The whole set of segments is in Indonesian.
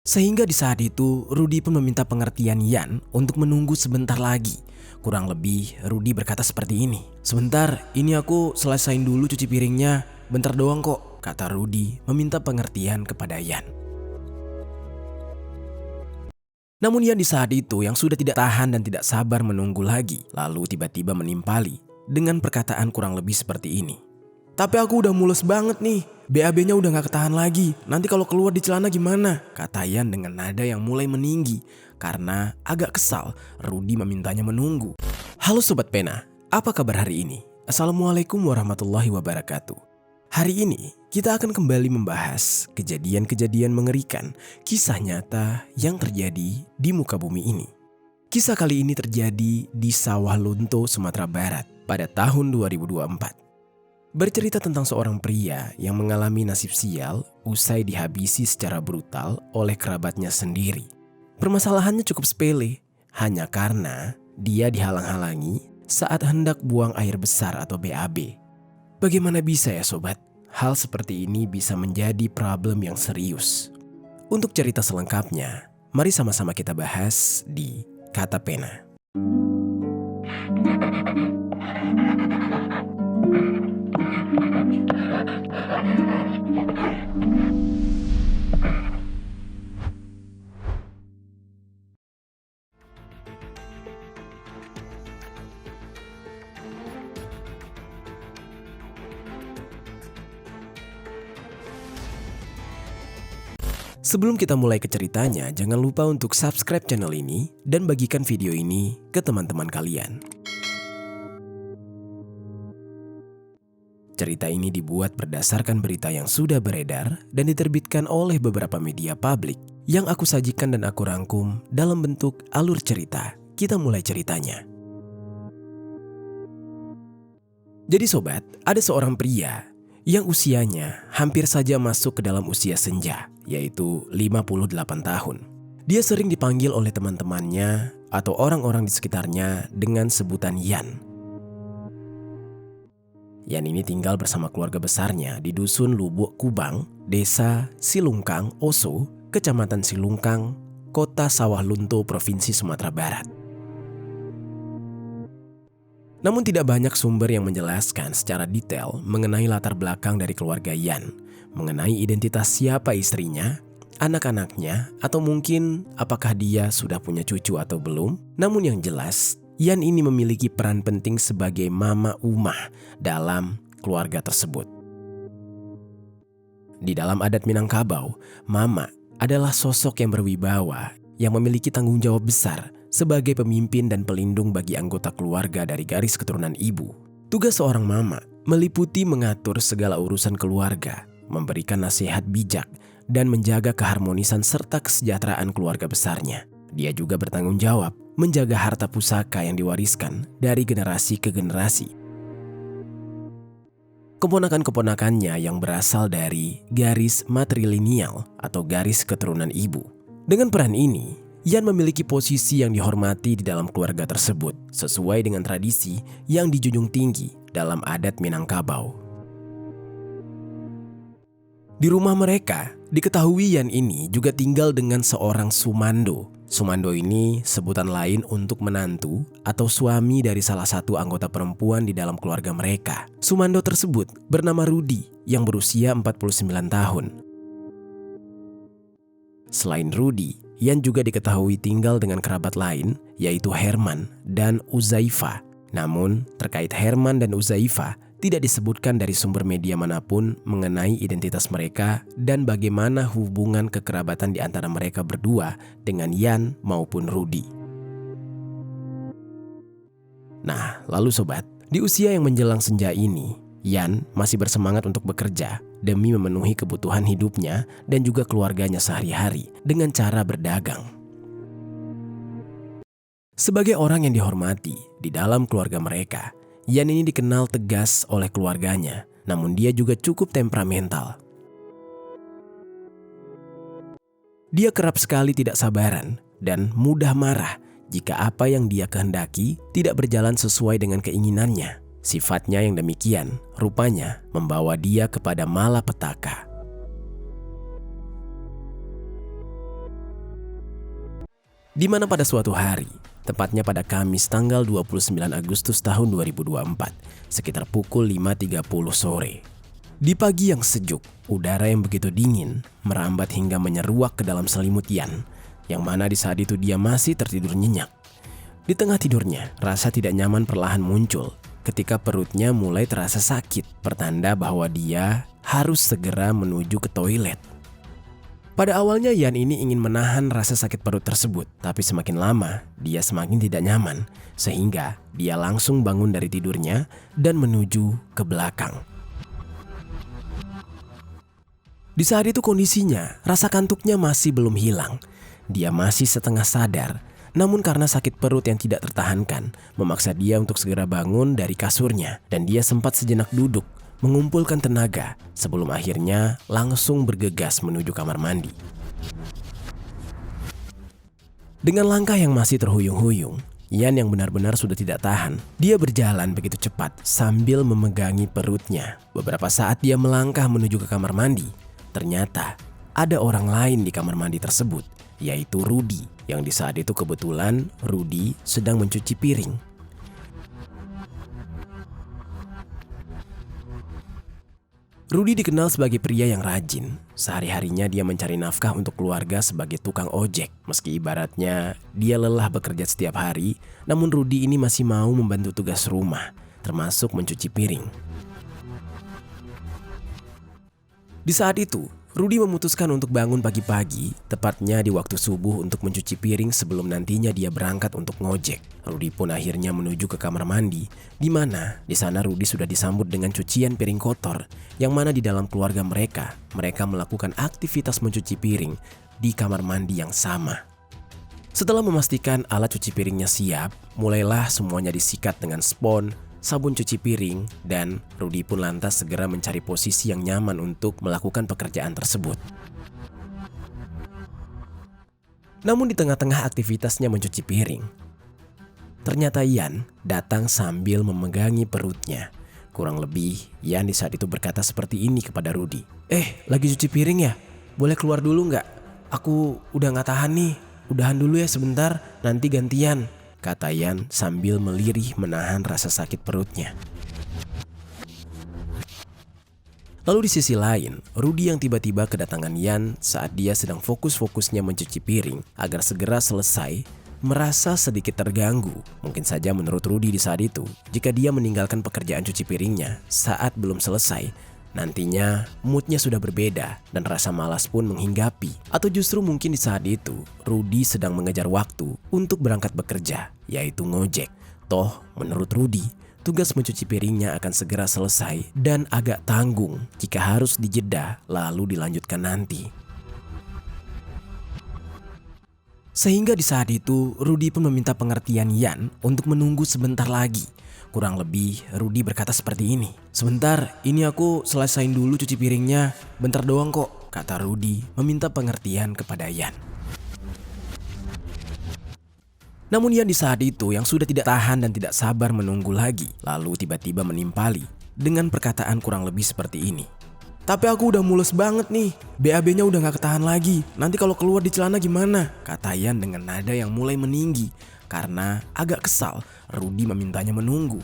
Sehingga di saat itu Rudy pun meminta pengertian Yan untuk menunggu sebentar lagi. Kurang lebih Rudy berkata seperti ini. "Sebentar, ini aku selesain dulu cuci piringnya. Bentar doang kok," kata Rudy meminta pengertian kepada Yan. Namun Yan di saat itu yang sudah tidak tahan dan tidak sabar menunggu lagi, lalu tiba-tiba menimpali dengan perkataan kurang lebih seperti ini. "Tapi aku udah mules banget nih, BAB-nya udah gak ketahan lagi, nanti kalau keluar di celana gimana?" kata Yan dengan nada yang mulai meninggi karena agak kesal Rudy memintanya menunggu. Halo Sobat Pena, apa kabar hari ini? Assalamualaikum warahmatullahi wabarakatuh. Hari ini kita akan kembali membahas kejadian-kejadian mengerikan, kisah nyata yang terjadi di muka bumi ini. Kisah kali ini terjadi di Sawah Lunto, Sumatera Barat pada tahun 2024. Bercerita tentang seorang pria yang mengalami nasib sial usai dihabisi secara brutal oleh kerabatnya sendiri. Permasalahannya cukup sepele, hanya karena dia dihalang-halangi saat hendak buang air besar atau BAB. Bagaimana bisa ya sobat, hal seperti ini bisa menjadi problem yang serius. Untuk cerita selengkapnya, mari sama-sama kita bahas di Kata Pena. Sebelum kita mulai ke ceritanya, jangan lupa untuk subscribe channel ini dan bagikan video ini ke teman-teman kalian. Cerita ini dibuat berdasarkan berita yang sudah beredar dan diterbitkan oleh beberapa media publik yang aku sajikan dan aku rangkum dalam bentuk alur cerita. Kita mulai ceritanya. Jadi sobat, ada seorang pria yang usianya hampir saja masuk ke dalam usia senja, yaitu 58 tahun. Dia sering dipanggil oleh teman-temannya atau orang-orang di sekitarnya dengan sebutan Yan. Yan ini tinggal bersama keluarga besarnya di Dusun Lubuk Kubang, Desa Silungkang, Oso, Kecamatan Silungkang, Kota Sawah Lunto, Provinsi Sumatera Barat. Namun tidak banyak sumber yang menjelaskan secara detail mengenai latar belakang dari keluarga Yan, mengenai identitas siapa istrinya, anak-anaknya, atau mungkin apakah dia sudah punya cucu atau belum. Namun yang jelas, Yan ini memiliki peran penting sebagai mama umah dalam keluarga tersebut. Di dalam adat Minangkabau, mama adalah sosok yang berwibawa yang memiliki tanggung jawab besar sebagai pemimpin dan pelindung bagi anggota keluarga dari garis keturunan ibu. Tugas seorang mama meliputi mengatur segala urusan keluarga, memberikan nasihat bijak, dan menjaga keharmonisan serta kesejahteraan keluarga besarnya. Dia juga bertanggung jawab menjaga harta pusaka yang diwariskan dari generasi ke generasi. Keponakan-keponakannya yang berasal dari garis matrilineal atau garis keturunan ibu. Dengan peran ini, Yan memiliki posisi yang dihormati di dalam keluarga tersebut sesuai dengan tradisi yang dijunjung tinggi dalam adat Minangkabau. Di rumah mereka, diketahui Yan ini juga tinggal dengan seorang Sumando. Sumando ini sebutan lain untuk menantu atau suami dari salah satu anggota perempuan di dalam keluarga mereka. Sumando tersebut bernama Rudy yang berusia 49 tahun. Selain Rudy, Yan juga diketahui tinggal dengan kerabat lain yaitu Herman dan Uzaifa. Namun terkait Herman dan Uzaifa tidak disebutkan dari sumber media manapun mengenai identitas mereka dan bagaimana hubungan kekerabatan di antara mereka berdua dengan Yan maupun Rudy. Nah, lalu sobat, di usia yang menjelang senja ini, Yan masih bersemangat untuk bekerja demi memenuhi kebutuhan hidupnya dan juga keluarganya sehari-hari dengan cara berdagang. Sebagai orang yang dihormati di dalam keluarga mereka, Yan ini dikenal tegas oleh keluarganya, namun dia juga cukup temperamental. Dia kerap sekali tidak sabaran dan mudah marah jika apa yang dia kehendaki tidak berjalan sesuai dengan keinginannya. Sifatnya yang demikian rupanya membawa dia kepada malapetaka. Di mana pada suatu hari, tepatnya pada Kamis tanggal 29 Agustus tahun 2024, sekitar pukul 5.30 sore. Di pagi yang sejuk, udara yang begitu dingin merambat hingga menyeruak ke dalam selimut Yan, yang mana di saat itu dia masih tertidur nyenyak. Di tengah tidurnya, rasa tidak nyaman perlahan muncul ketika perutnya mulai terasa sakit, pertanda bahwa dia harus segera menuju ke toilet. Pada awalnya Yan ini ingin menahan rasa sakit perut tersebut, tapi semakin lama dia semakin tidak nyaman, sehingga dia langsung bangun dari tidurnya dan menuju ke belakang. Di saat itu kondisinya, rasa kantuknya masih belum hilang. Dia masih setengah sadar, namun karena sakit perut yang tidak tertahankan, memaksa dia untuk segera bangun dari kasurnya, dan dia sempat sejenak duduk, mengumpulkan tenaga sebelum akhirnya langsung bergegas menuju kamar mandi. Dengan langkah yang masih terhuyung-huyung, Yan yang benar-benar sudah tidak tahan, dia berjalan begitu cepat sambil memegangi perutnya. Beberapa saat dia melangkah menuju ke kamar mandi. Ternyata ada orang lain di kamar mandi tersebut, yaitu Rudy, yang di saat itu kebetulan Rudy sedang mencuci piring. Rudy dikenal sebagai pria yang rajin. Sehari-harinya dia mencari nafkah untuk keluarga sebagai tukang ojek. Meski ibaratnya dia lelah bekerja setiap hari, namun Rudy ini masih mau membantu tugas rumah, termasuk mencuci piring. Di saat itu, Rudy memutuskan untuk bangun pagi-pagi, tepatnya di waktu subuh untuk mencuci piring sebelum nantinya dia berangkat untuk ngojek. Rudy pun akhirnya menuju ke kamar mandi, di mana di sana Rudy sudah disambut dengan cucian piring kotor, yang mana di dalam keluarga mereka melakukan aktivitas mencuci piring di kamar mandi yang sama. Setelah memastikan alat cuci piringnya siap, mulailah semuanya disikat dengan spons, sabun cuci piring, dan Rudy pun lantas segera mencari posisi yang nyaman untuk melakukan pekerjaan tersebut. Namun di tengah-tengah aktivitasnya mencuci piring, ternyata Yan datang sambil memegangi perutnya. Kurang lebih, Yan di saat itu berkata seperti ini kepada Rudy. Lagi cuci piring ya? Boleh keluar dulu nggak? Aku udah nggak tahan nih, udahan dulu ya sebentar, nanti gantian, kata Yan sambil melirih menahan rasa sakit perutnya. Lalu di sisi lain, Rudy yang tiba-tiba kedatangan Yan saat dia sedang fokus-fokusnya mencuci piring agar segera selesai, merasa sedikit terganggu. Mungkin saja menurut Rudy di saat itu, jika dia meninggalkan pekerjaan cuci piringnya saat belum selesai, nantinya moodnya sudah berbeda dan rasa malas pun menghinggapi. Atau justru mungkin di saat itu Rudy sedang mengejar waktu untuk berangkat bekerja, yaitu ngojek. Toh menurut Rudy, tugas mencuci piringnya akan segera selesai dan agak tanggung jika harus dijeda lalu dilanjutkan nanti. Sehingga di saat itu Rudy pun meminta pengertian Yan untuk menunggu sebentar lagi. Kurang lebih Rudy berkata seperti ini. Sebentar, ini aku selesain dulu cuci piringnya. Bentar doang kok, kata Rudy meminta pengertian kepada Yan. Namun Yan di saat itu yang sudah tidak tahan dan tidak sabar menunggu lagi, lalu tiba-tiba menimpali dengan perkataan kurang lebih seperti ini. Tapi aku udah mules banget nih, BAB-nya udah gak ketahan lagi. Nanti kalau keluar di celana gimana? Kata Yan dengan nada yang mulai meninggi karena agak kesal Rudy memintanya menunggu.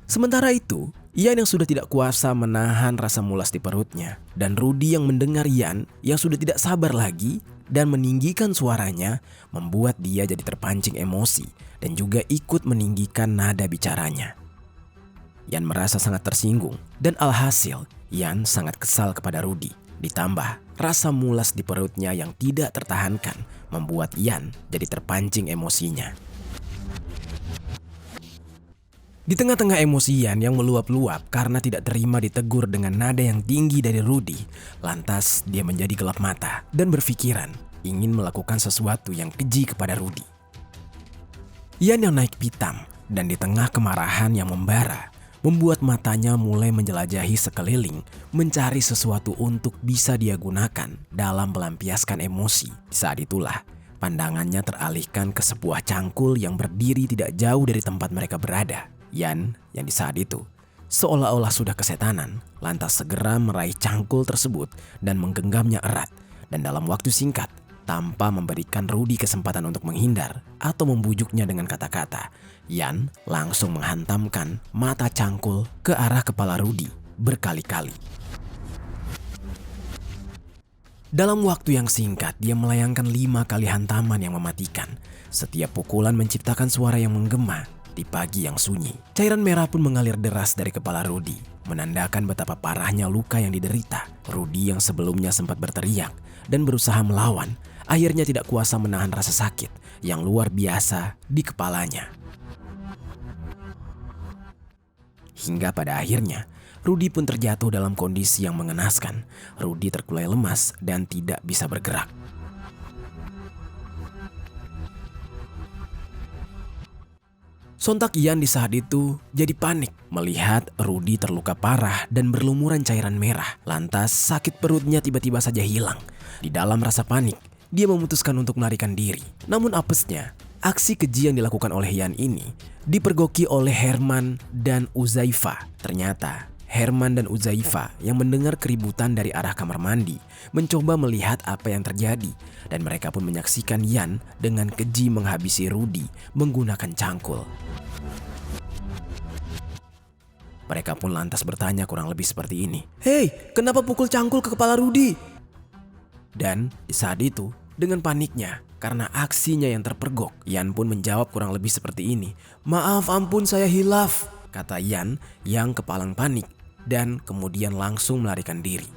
Sementara itu, Yan yang sudah tidak kuasa menahan rasa mulas di perutnya, dan Rudy yang mendengar Yan yang sudah tidak sabar lagi dan meninggikan suaranya membuat dia jadi terpancing emosi dan juga ikut meninggikan nada bicaranya. Yan merasa sangat tersinggung dan alhasil Yan sangat kesal kepada Rudy. Ditambah rasa mulas di perutnya yang tidak tertahankan membuat Yan jadi terpancing emosinya. Di tengah-tengah emosi Yan yang meluap-luap karena tidak terima ditegur dengan nada yang tinggi dari Rudy, lantas dia menjadi gelap mata dan berpikiran ingin melakukan sesuatu yang keji kepada Rudy. Yan yang naik pitam dan di tengah kemarahan yang membara, membuat matanya mulai menjelajahi sekeliling, mencari sesuatu untuk bisa dia gunakan dalam melampiaskan emosi. Di saat itulah, pandangannya teralihkan ke sebuah cangkul yang berdiri tidak jauh dari tempat mereka berada. Yan yang di saat itu seolah-olah sudah kesetanan, lantas segera meraih cangkul tersebut dan menggenggamnya erat. Dan dalam waktu singkat, Tanpa memberikan Rudy kesempatan untuk menghindar atau membujuknya dengan kata-kata, Yan langsung menghantamkan mata cangkul ke arah kepala Rudy berkali-kali. Dalam waktu yang singkat, dia melayangkan 5 kali hantaman yang mematikan. Setiap pukulan menciptakan suara yang menggema di pagi yang sunyi. Cairan merah pun mengalir deras dari kepala Rudy, menandakan betapa parahnya luka yang diderita. Rudy yang sebelumnya sempat berteriak dan berusaha melawan, akhirnya tidak kuasa menahan rasa sakit yang luar biasa di kepalanya. Hingga pada akhirnya, Rudy pun terjatuh dalam kondisi yang mengenaskan. Rudy terkulai lemas dan tidak bisa bergerak. Sontak Yan di saat itu jadi panik melihat Rudy terluka parah dan berlumuran cairan merah. Lantas sakit perutnya tiba-tiba saja hilang. Di dalam rasa panik, dia memutuskan untuk melarikan diri. Namun apesnya, aksi keji yang dilakukan oleh Yan ini dipergoki oleh Herman dan Uzaifa. Ternyata Herman dan Uzaifa yang mendengar keributan dari arah kamar mandi mencoba melihat apa yang terjadi, dan mereka pun menyaksikan Yan dengan keji menghabisi Rudy menggunakan cangkul. Mereka pun lantas bertanya kurang lebih seperti ini. "Hei, kenapa pukul cangkul ke kepala Rudy?" Dan di saat itu, dengan paniknya karena aksinya yang terpergok, Yan pun menjawab kurang lebih seperti ini. "Maaf, ampun, saya hilaf," kata Yan yang kepalang panik dan kemudian langsung melarikan diri.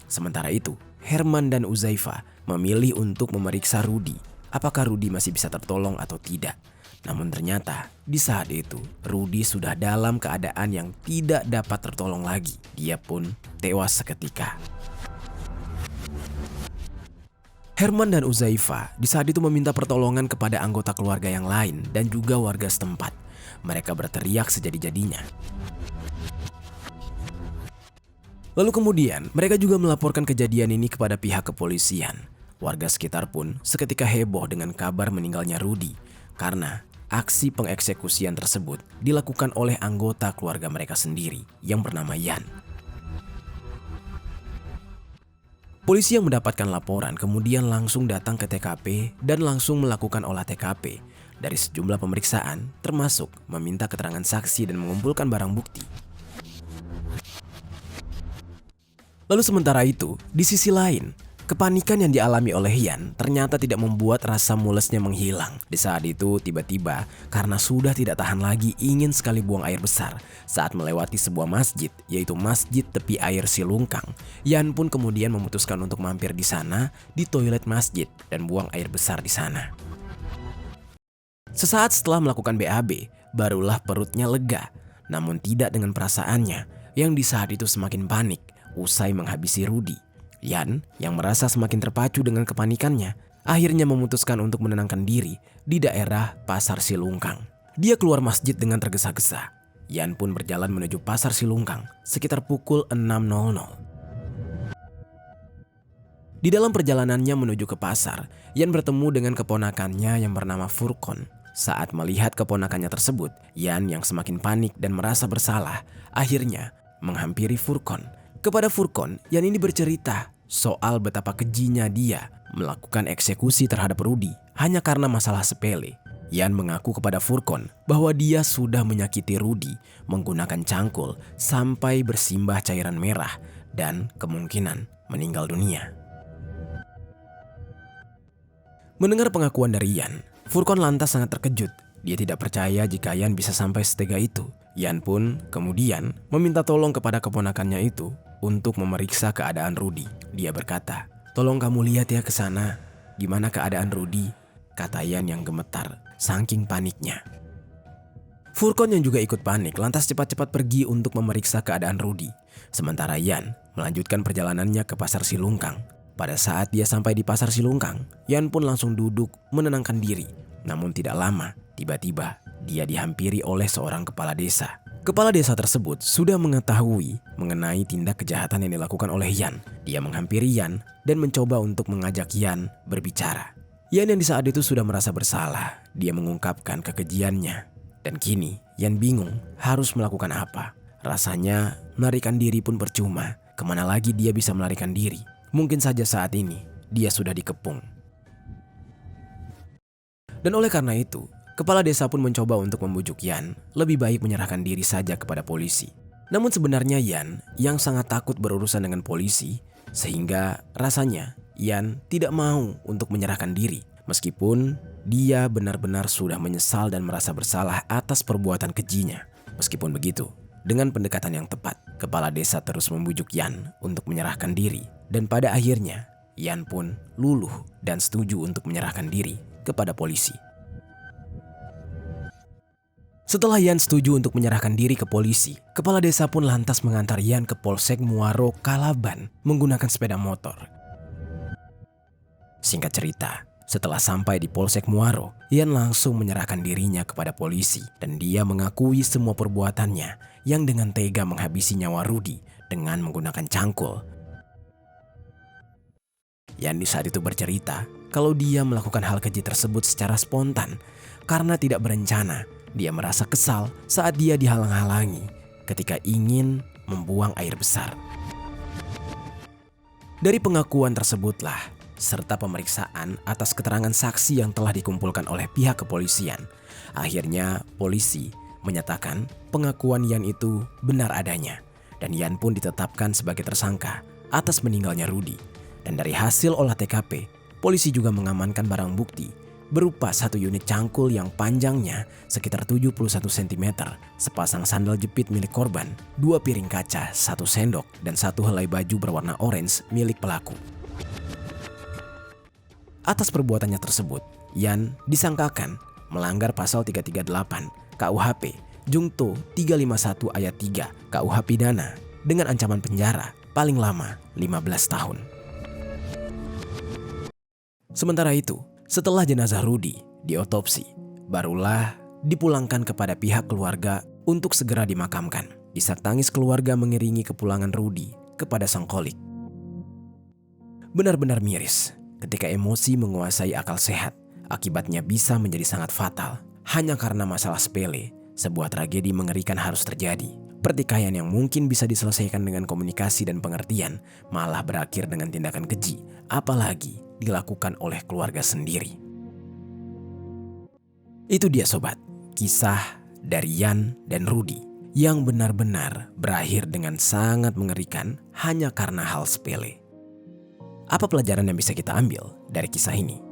Sementara itu, Herman dan Uzaifa memilih untuk memeriksa Rudy, apakah Rudy masih bisa tertolong atau tidak. Namun ternyata di saat itu Rudy sudah dalam keadaan yang tidak dapat tertolong lagi. Dia pun tewas seketika. Herman dan Uzaifa di saat itu meminta pertolongan kepada anggota keluarga yang lain dan juga warga setempat. Mereka berteriak sejadi-jadinya. Lalu kemudian mereka juga melaporkan kejadian ini kepada pihak kepolisian. Warga sekitar pun seketika heboh dengan kabar meninggalnya Rudy karena aksi pengeksekusian tersebut dilakukan oleh anggota keluarga mereka sendiri yang bernama Yan. Polisi yang mendapatkan laporan kemudian langsung datang ke TKP dan langsung melakukan olah TKP. Dari sejumlah pemeriksaan, termasuk meminta keterangan saksi dan mengumpulkan barang bukti. Lalu sementara itu, di sisi lain, kepanikan yang dialami oleh Yan ternyata tidak membuat rasa mulesnya menghilang. Di saat itu tiba-tiba karena sudah tidak tahan lagi ingin sekali buang air besar saat melewati sebuah masjid, yaitu Masjid Tepi Air Silungkang. Yan pun kemudian memutuskan untuk mampir di sana di toilet masjid dan buang air besar di sana. Sesaat setelah melakukan BAB, barulah perutnya lega, namun tidak dengan perasaannya yang di saat itu semakin panik usai menghabisi Rudy. Yan yang merasa semakin terpacu dengan kepanikannya, akhirnya memutuskan untuk menenangkan diri di daerah Pasar Silungkang. Dia keluar masjid dengan tergesa-gesa. Yan pun berjalan menuju Pasar Silungkang sekitar pukul 6.00. Di dalam perjalanannya menuju ke pasar, Yan bertemu dengan keponakannya yang bernama Furqon. Saat melihat keponakannya tersebut, Yan yang semakin panik dan merasa bersalah, akhirnya menghampiri Furqon. Kepada Furqon, Yan ini bercerita soal betapa kejinya dia melakukan eksekusi terhadap Rudy hanya karena masalah sepele. Yan mengaku kepada Furqon bahwa dia sudah menyakiti Rudy menggunakan cangkul sampai bersimbah cairan merah dan kemungkinan meninggal dunia. Mendengar pengakuan dari Yan, Furqon lantas sangat terkejut. Dia tidak percaya jika Yan bisa sampai setega itu. Yan pun kemudian meminta tolong kepada keponakannya itu untuk memeriksa keadaan Rudy. Dia berkata, "Tolong kamu lihat ya ke sana, gimana keadaan Rudy?" kata Yan yang gemetar saking paniknya. Furqon yang juga ikut panik lantas cepat-cepat pergi untuk memeriksa keadaan Rudy. Sementara Yan melanjutkan perjalanannya ke Pasar Silungkang. Pada saat dia sampai di Pasar Silungkang, Yan pun langsung duduk menenangkan diri. Namun tidak lama, tiba-tiba dia dihampiri oleh seorang kepala desa. Kepala desa tersebut sudah mengetahui mengenai tindak kejahatan yang dilakukan oleh Yan. Dia menghampiri Yan dan mencoba untuk mengajak Yan berbicara. Yan yang di saat itu sudah merasa bersalah. Dia mengungkapkan kekejiannya. Dan kini Yan bingung harus melakukan apa. Rasanya melarikan diri pun percuma. Kemana lagi dia bisa melarikan diri? mungkin saja saat ini dia sudah dikepung. Dan oleh karena itu, kepala desa pun mencoba untuk membujuk Yan lebih baik menyerahkan diri saja kepada polisi. Namun sebenarnya Yan yang sangat takut berurusan dengan polisi, sehingga rasanya Yan tidak mau untuk menyerahkan diri. Meskipun dia benar-benar sudah menyesal dan merasa bersalah atas perbuatan kejinya. Meskipun begitu, dengan pendekatan yang tepat, kepala desa terus membujuk Yan untuk menyerahkan diri. Dan pada akhirnya, Yan pun luluh dan setuju untuk menyerahkan diri kepada polisi. Setelah Yan setuju untuk menyerahkan diri ke polisi, kepala desa pun lantas mengantar Yan ke Polsek Muaro Kalaban menggunakan sepeda motor. Singkat cerita, setelah sampai di Polsek Muaro, Yan langsung menyerahkan dirinya kepada polisi dan dia mengakui semua perbuatannya yang dengan tega menghabisi nyawa Rudy dengan menggunakan cangkul. Yan di saat itu bercerita kalau dia melakukan hal keji tersebut secara spontan karena tidak berencana. Dia merasa kesal saat dia dihalang-halangi ketika ingin membuang air besar. Dari pengakuan tersebutlah, serta pemeriksaan atas keterangan saksi yang telah dikumpulkan oleh pihak kepolisian, akhirnya polisi menyatakan pengakuan Yan itu benar adanya. Dan Yan pun ditetapkan sebagai tersangka atas meninggalnya Rudy. Dan dari hasil olah TKP, polisi juga mengamankan barang bukti berupa 1 unit cangkul yang panjangnya sekitar 71 cm, sepasang sandal jepit milik korban, 2 piring kaca, 1 sendok, dan 1 helai baju berwarna orange milik pelaku. Atas perbuatannya tersebut, Yan disangkakan melanggar pasal 338 KUHP Jungto 351 ayat 3 KUH Pidana dengan ancaman penjara paling lama 15 tahun. Sementara itu, setelah jenazah Rudy diotopsi, barulah dipulangkan kepada pihak keluarga untuk segera dimakamkan. Isak tangis keluarga mengiringi kepulangan Rudy kepada sang kolik. Benar-benar miris ketika emosi menguasai akal sehat. Akibatnya bisa menjadi sangat fatal. Hanya karena masalah sepele, sebuah tragedi mengerikan harus terjadi. Pertikaian yang mungkin bisa diselesaikan dengan komunikasi dan pengertian malah berakhir dengan tindakan keji, apalagi dilakukan oleh keluarga sendiri. Itu dia sobat, kisah dari Yan dan Rudy yang benar-benar berakhir dengan sangat mengerikan hanya karena hal sepele. Apa pelajaran yang bisa kita ambil dari kisah ini?